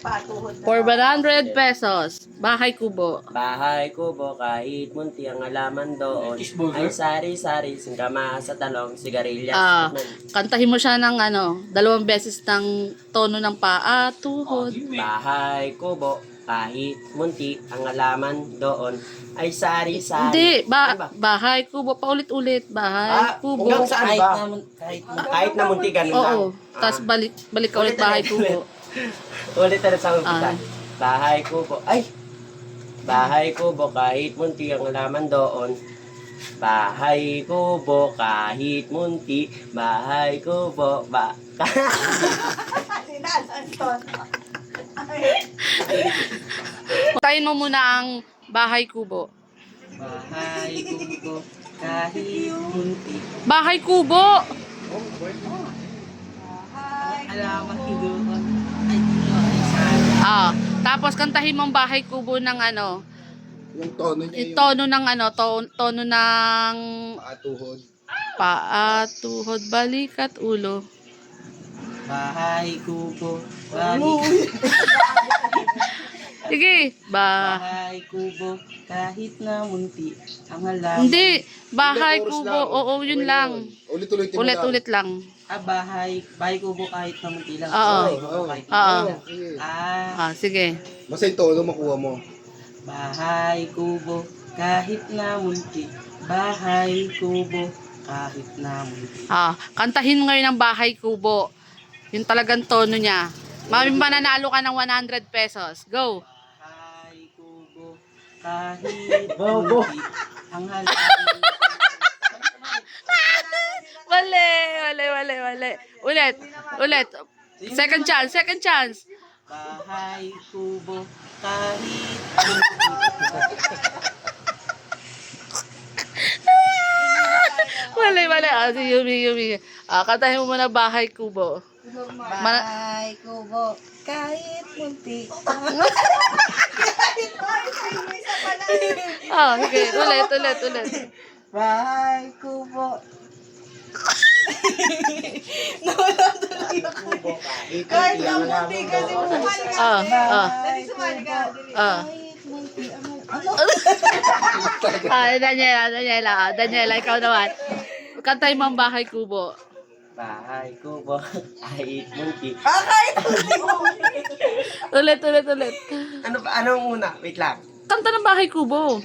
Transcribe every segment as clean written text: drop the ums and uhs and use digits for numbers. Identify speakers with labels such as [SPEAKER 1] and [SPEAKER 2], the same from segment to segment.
[SPEAKER 1] patuhod na.
[SPEAKER 2] For 100 pesos. Bahay kubo.
[SPEAKER 3] Bahay kubo kahit munti ang alaman doon ay sari-sari singkama sa talong sigarilyas.
[SPEAKER 2] Kantahin mo siya ng 2 beses ng tono ng paa, tuhod.
[SPEAKER 3] Bahay kubo kahit munti ang alaman doon ay sari-sari.
[SPEAKER 2] Hindi,
[SPEAKER 3] Ano ba?
[SPEAKER 2] bahay kubo. Paulit-ulit. Bahay kubo.
[SPEAKER 3] Hanggang saan ba? Kahit na munti ganun lang.
[SPEAKER 2] Oo. Tapos balik ka ulit bahay kubo.
[SPEAKER 3] Ulit na sa umpisa. Bahay kubo. Ay! Bahay kubo kahit munti ang alaman doon. Bahay kubo kahit munti. Bahay kubo.
[SPEAKER 1] Sinasanton.
[SPEAKER 2] Tayin mo muna ang bahay kubo.
[SPEAKER 3] Bahay kubo kahit munti.
[SPEAKER 2] Bahay kubo!
[SPEAKER 3] Alaman doon.
[SPEAKER 2] Tapos kantahin mo ang bahay kubo ng
[SPEAKER 4] Yung tono niya
[SPEAKER 2] yung tono ng tono ng
[SPEAKER 4] atuhod.
[SPEAKER 2] paa, tuhod, balik at ulo.
[SPEAKER 3] Bahay kubo kahit
[SPEAKER 2] Sige,
[SPEAKER 3] bahay kubo kahit na munti ang alaman.
[SPEAKER 2] Hindi, bahay
[SPEAKER 4] Hindi, chorus
[SPEAKER 2] kubo.
[SPEAKER 4] lang.
[SPEAKER 2] Oo, yun lang.
[SPEAKER 4] Ulit-ulitin mo lang.
[SPEAKER 2] Ulit-ulit lang.
[SPEAKER 3] Bahay kubo kahit na munti lang.
[SPEAKER 2] Oo.
[SPEAKER 3] Kahit
[SPEAKER 2] Oo.
[SPEAKER 4] Sige.
[SPEAKER 2] Sige.
[SPEAKER 4] Basta yung tono makuha mo.
[SPEAKER 3] Bahay kubo kahit na munti. Bahay kubo kahit na munti.
[SPEAKER 2] Kantahin mo ngayon ang bahay kubo. Yung talagang tono niya. Mananalo ka ng 100 pesos. Go!
[SPEAKER 3] Bahay kubo kahit munti ang alaman.
[SPEAKER 2] Wali. Ulit. Second chance.
[SPEAKER 3] Bahay kubo kahit munti.
[SPEAKER 2] Wali. Yumi. Kantahin mo muna bahay kubo.
[SPEAKER 1] Bahay kubo kahit munti.
[SPEAKER 2] Sige. Ulit.
[SPEAKER 1] Bahay kubo. Nawala tuloy ako. Kahit na munti kasi sumali ka. Dali sumali ka. Kahit munti.
[SPEAKER 2] Daniela, ikaw naman. Kantahin mo ang bahay kubo.
[SPEAKER 3] Bahay kubo kahit munti.
[SPEAKER 1] Kahit munti.
[SPEAKER 2] Ulit.
[SPEAKER 3] Anong una? Wait lang.
[SPEAKER 2] Kanta ng bahay kubo.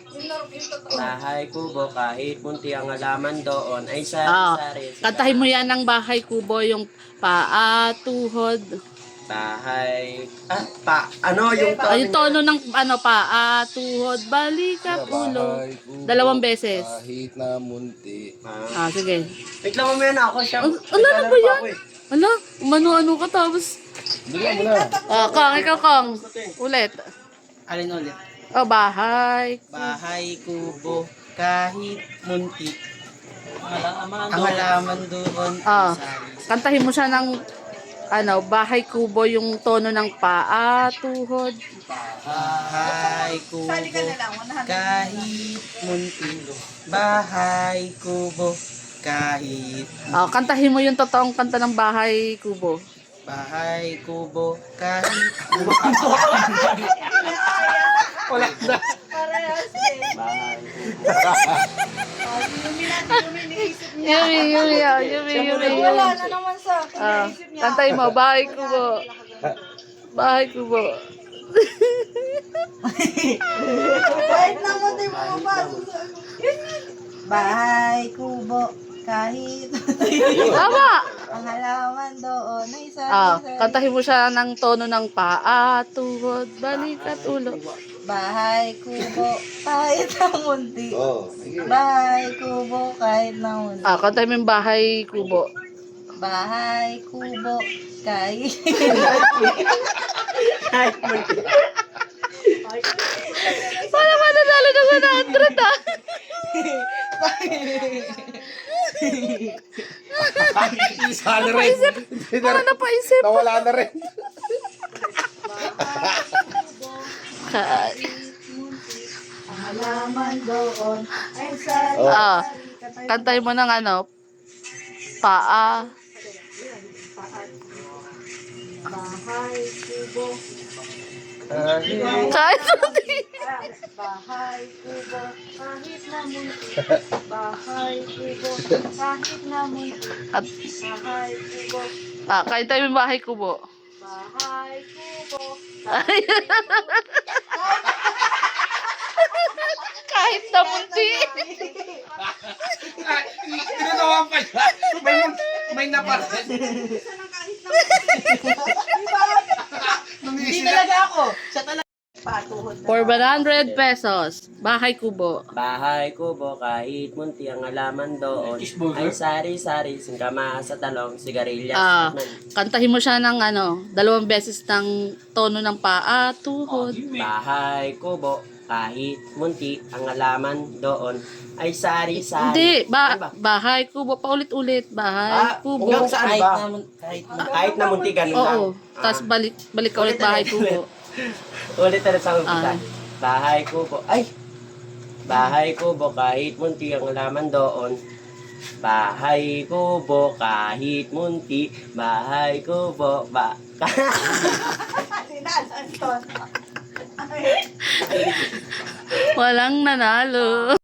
[SPEAKER 3] Bahay kubo kahit munti ang alaman doon ay sari-sari.
[SPEAKER 2] Kantahin mo yan ng bahay kubo, yung paa, tuhod.
[SPEAKER 3] Bahay yung
[SPEAKER 2] Yung tono ng paa, tuhod, balik at ulo.
[SPEAKER 4] Bahay
[SPEAKER 2] 2
[SPEAKER 4] kubo
[SPEAKER 2] beses.
[SPEAKER 4] kahit na munti.
[SPEAKER 2] Sige.
[SPEAKER 3] Wait lang mo ako siya.
[SPEAKER 2] Ano ba yan? Umano ka tapos.
[SPEAKER 4] Bigyan mo na.
[SPEAKER 2] Ikaw Kong. Ulit.
[SPEAKER 3] Alin ulit?
[SPEAKER 2] Bahay.
[SPEAKER 3] Bahay kubo kahit munti. Ang halaman doon ay sari.
[SPEAKER 2] Kantahin mo siya ng bahay kubo, yung tono ng paa, tuhod.
[SPEAKER 3] Bahay kubo kahit munti. Bahay kubo kahit
[SPEAKER 2] Kantahin mo yung totoong kanta ng bahay kubo.
[SPEAKER 3] bahay kubo kahit
[SPEAKER 4] Wala na.
[SPEAKER 1] Parehas
[SPEAKER 2] Yumi.
[SPEAKER 1] Wala na naman sa akin. Naisip niya.
[SPEAKER 2] Kantahin mo, bahay kubo. Bahay kubo.
[SPEAKER 1] Kahit na munti pumapasok sa bahay kubo kahit
[SPEAKER 2] Tama!
[SPEAKER 1] ang halaman doon ay sari-sari.
[SPEAKER 2] Kantahin mo siya ng tono ng paa, tuhod, balik at ulo.
[SPEAKER 1] Bahay kubo kahit na munti.
[SPEAKER 4] Sige.
[SPEAKER 1] Bahay kubo kahit na munti.
[SPEAKER 2] Kantahin mo yung bahay kubo.
[SPEAKER 1] Bahay kubo kahit
[SPEAKER 2] Paano mananalo ng 100
[SPEAKER 4] Sali rin.
[SPEAKER 2] Paano napaisip?
[SPEAKER 4] Nawala na rin.
[SPEAKER 1] halaman doon ay sari-sari.
[SPEAKER 2] Kantahin mo ng paa.
[SPEAKER 1] Bahay kubo
[SPEAKER 2] Kahit munti.
[SPEAKER 1] Bahay kubo, kahit na munti. Bahay kubo, kahit na munti.
[SPEAKER 2] At,
[SPEAKER 1] Bahay kubo,
[SPEAKER 2] kain tayo yung bahay kubo.
[SPEAKER 1] bahay kubo.
[SPEAKER 2] Ay. Kahit na munti.
[SPEAKER 4] Tinanawan pa siya. May napasin.
[SPEAKER 1] Hindi talaga ako. Siya talaga. Patuhod na.
[SPEAKER 2] For 100 pesos. Bahay kubo.
[SPEAKER 3] Bahay kubo kahit munti ang halaman doon ay sari-sari singkama sa talong sigarilyas.
[SPEAKER 2] Ah,
[SPEAKER 3] naman.
[SPEAKER 2] kantahin mo siya ng 2 beses ng tono ng paa, tuhod.
[SPEAKER 3] Bahay kubo kahit munti ang halaman doon ay sari-sari.
[SPEAKER 2] Hindi,
[SPEAKER 3] Ano ba?
[SPEAKER 2] bahay kubo, paulit-ulit. Bahay kubo.
[SPEAKER 3] Hanggang saan ba? Kahit na munti ganun lang.
[SPEAKER 2] Oo. Tapos balik ka ulit bahay kubo.
[SPEAKER 3] Ulit na sa umpisa.
[SPEAKER 2] Ah.
[SPEAKER 3] Bahay kubo. Ay! Bahay kubo kahit munti ang halaman doon. Bahay kubo kahit munti. Bahay kubo.
[SPEAKER 1] Sinasanton.
[SPEAKER 2] Walang nanalo.